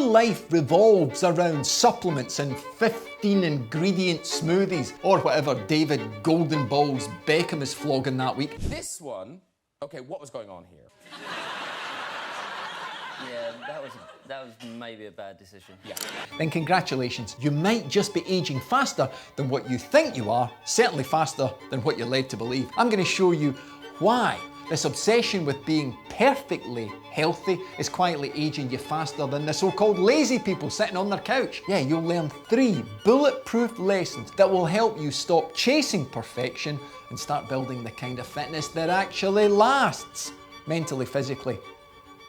your life revolves around supplements and 15 ingredient smoothies, or whatever David Golden Balls Beckham is flogging that week. This one, okay, what was going on here? Yeah, that was maybe a bad decision. Yeah. Then congratulations, you might just be aging faster than what you think you are, certainly faster than what you're led to believe. I'm going to show you why this obsession with being perfectly healthy is quietly aging you faster than the so-called lazy people sitting on their couch. Yeah, you'll learn 3 bulletproof lessons that will help you stop chasing perfection and start building the kind of fitness that actually lasts, mentally, physically,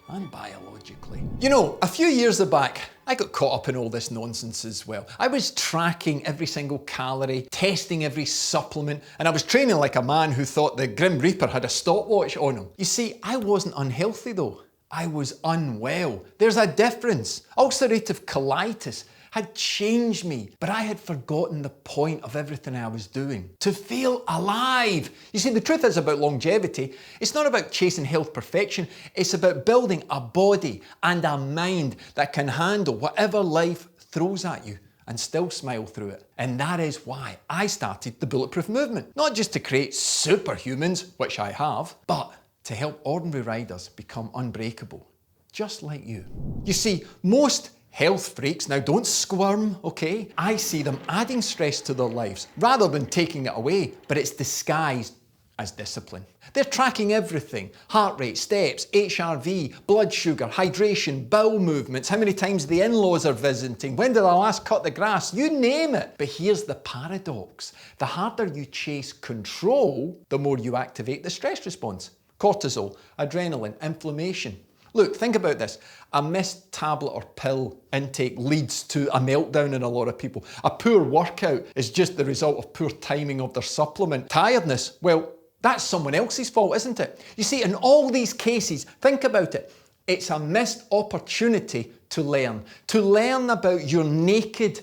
and biologically. You know, a few years back, I got caught up in all this nonsense as well. I was tracking every single calorie, testing every supplement, and I was training like a man who thought the Grim Reaper had a stopwatch on him. You see, I wasn't unhealthy though. I was unwell. There's a difference. Ulcerative colitis had changed me, but I had forgotten the point of everything I was doing. To feel alive. You see, the truth is about longevity. It's not about chasing health perfection. It's about building a body and a mind that can handle whatever life throws at you and still smile through it. And that is why I started the Bulletproof movement. Not just to create superhumans, which I have, but to help ordinary riders become unbreakable, just like you. You see, most health freaks, now don't squirm, okay? I see them adding stress to their lives rather than taking it away, but it's disguised as discipline. They're tracking everything: heart rate, steps, HRV, blood sugar, hydration, bowel movements, how many times the in-laws are visiting, when did I last cut the grass, you name it. But here's the paradox: the harder you chase control, the more you activate the stress response. Cortisol, adrenaline, inflammation. Look, think about this. A missed tablet or pill intake leads to a meltdown in a lot of people. A poor workout is just the result of poor timing of their supplement. Tiredness, well, that's someone else's fault, isn't it? You see, in all these cases, think about it. It's a missed opportunity to learn about your naked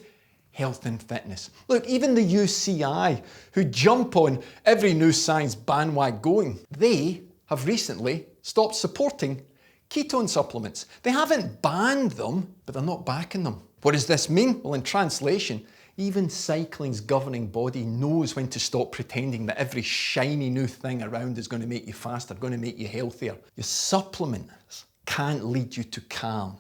health and fitness. Look, even the UCI, who jump on every new science bandwagon going, they have recently stopped supporting ketone supplements. They haven't banned them, but they're not backing them. What does this mean? Well, in translation, even cycling's governing body knows when to stop pretending that every shiny new thing around is going to make you faster, going to make you healthier. Your supplements can't lead you to calm.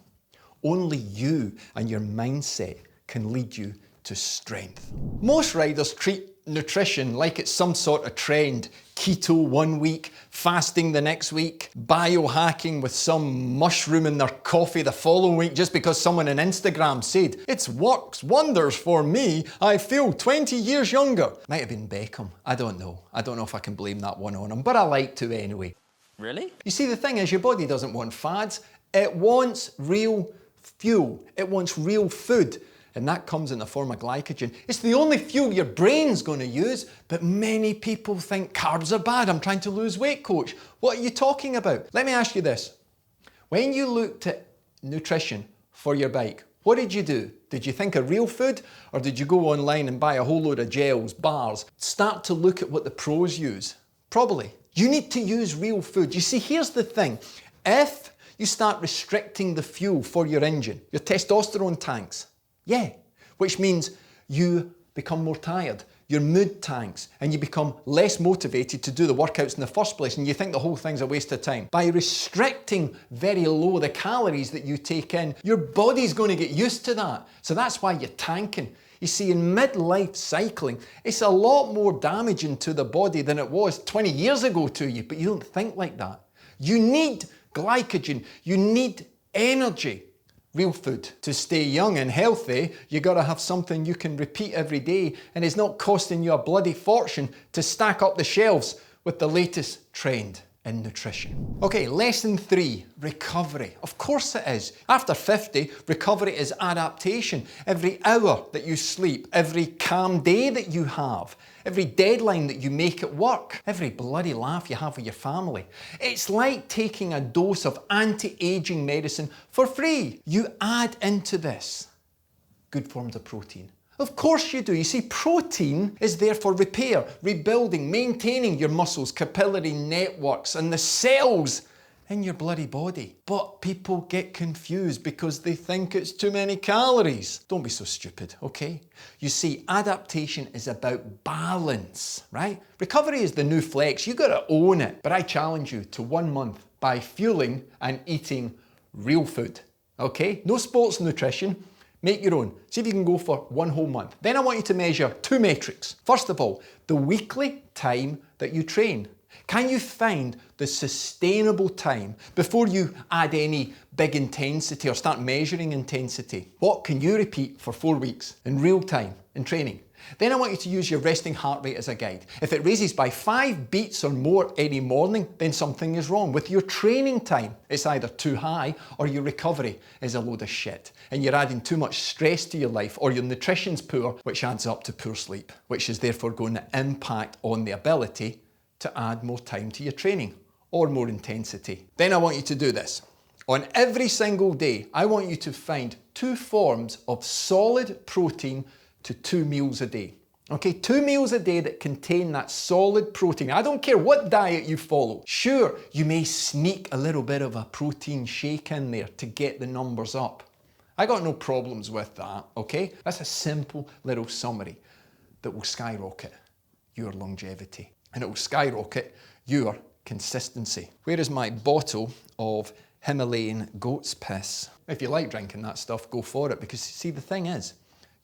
Only you and your mindset can lead you to strength. Most riders treat nutrition like it's some sort of trend. Keto one week, fasting the next week, biohacking with some mushroom in their coffee the following week just because someone on Instagram said, "It works wonders for me, I feel 20 years younger." Might have been Beckham, I don't know. I don't know if I can blame that one on him, but I like to anyway. Really? You see, the thing is, your body doesn't want fads. It wants real fuel. It wants real food. And that comes in the form of glycogen. It's the only fuel your brain's going to use, but many people think carbs are bad. I'm trying to lose weight, coach. What are you talking about? Let me ask you this. When you looked at nutrition for your bike, what did you do? Did you think of real food, or did you go online and buy a whole load of gels, bars? Start to look at what the pros use. Probably. You need to use real food. You see, here's the thing. If you start restricting the fuel for your engine, your testosterone tanks, yeah, which means you become more tired, your mood tanks, and you become less motivated to do the workouts in the first place, and you think the whole thing's a waste of time. By restricting very low the calories that you take in, your body's going to get used to that. So that's why you're tanking. You see, in midlife cycling, it's a lot more damaging to the body than it was 20 years ago to you, but you don't think like that. You need glycogen, you need energy. Real food. To stay young and healthy, you gotta have something you can repeat every day, and it's not costing you a bloody fortune to stack up the shelves with the latest trend in nutrition. Okay, lesson 3, recovery. Of course it is. After 50, recovery is adaptation. Every hour that you sleep, every calm day that you have, every deadline that you make at work, every bloody laugh you have with your family. It's like taking a dose of anti-aging medicine for free. You add into this good forms of protein. Of course you do. You see, protein is there for repair, rebuilding, maintaining your muscles, capillary networks, and the cells in your bloody body. But people get confused because they think it's too many calories. Don't be so stupid, okay? You see, adaptation is about balance, right? Recovery is the new flex. You gotta own it. But I challenge you to 1 month by fueling and eating real food, okay? No sports nutrition. Make your own. See if you can go for 1 whole month. Then I want you to measure 2 metrics. First of all, the weekly time that you train. Can you find the sustainable time before you add any big intensity or start measuring intensity? What can you repeat for 4 weeks in real time in training? Then I want you to use your resting heart rate as a guide. If it raises by 5 beats or more any morning, then something is wrong with your training time. It's either too high or your recovery is a load of shit. And you're adding too much stress to your life, or your nutrition's poor, which adds up to poor sleep, which is therefore going to impact on the ability to add more time to your training or more intensity. Then I want you to do this. On every single day, I want you to find 2 forms of solid protein to 2 meals a day. Okay, 2 meals a day that contain that solid protein. I don't care what diet you follow. Sure, you may sneak a little bit of a protein shake in there to get the numbers up. I got no problems with that, okay? That's a simple little summary that will skyrocket your longevity, and it will skyrocket your consistency. Where is my bottle of Himalayan goat's piss? If you like drinking that stuff, go for it, because see, the thing is,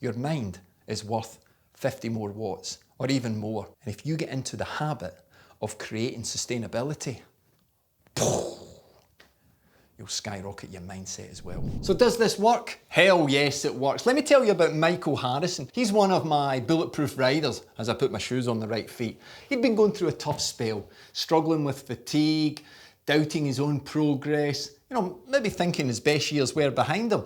your mind is worth 50 more watts or even more. And if you get into the habit of creating sustainability, you'll skyrocket your mindset as well. So does this work? Hell yes, it works. Let me tell you about Michael Harrison. He's one of my Bulletproof riders as I put my shoes on the right feet. He'd been going through a tough spell, struggling with fatigue, doubting his own progress, maybe thinking his best years were behind him.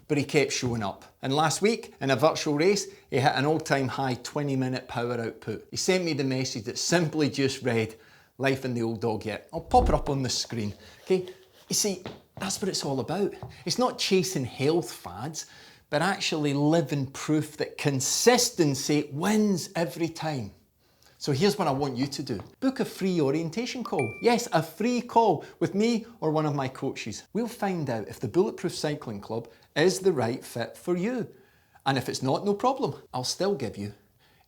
But he kept showing up. And last week, in a virtual race, he hit an all-time high 20-minute power output. He sent me the message that simply just read, "Life in the old dog yet." I'll pop it up on the screen. Okay? You see, that's what it's all about. It's not chasing health fads, but actually living proof that consistency wins every time. So here's what I want you to do. Book a free orientation call. Yes, a free call with me or one of my coaches. We'll find out if the Bulletproof Cycling Club is the right fit for you. And if it's not, no problem. I'll still give you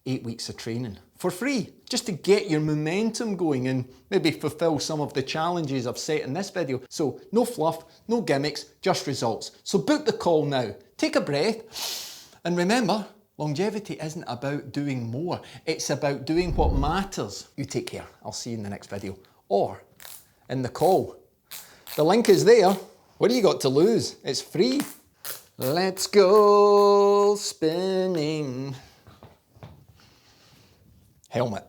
8 weeks of training for free, just to get your momentum going and maybe fulfill some of the challenges I've set in this video. So no fluff, no gimmicks, just results. So book the call now. Take a breath, and remember, longevity isn't about doing more. It's about doing what matters. You take care. I'll see you in the next video or in the call. The link is there. What do you got to lose? It's free. Let's go spinning. Helmet.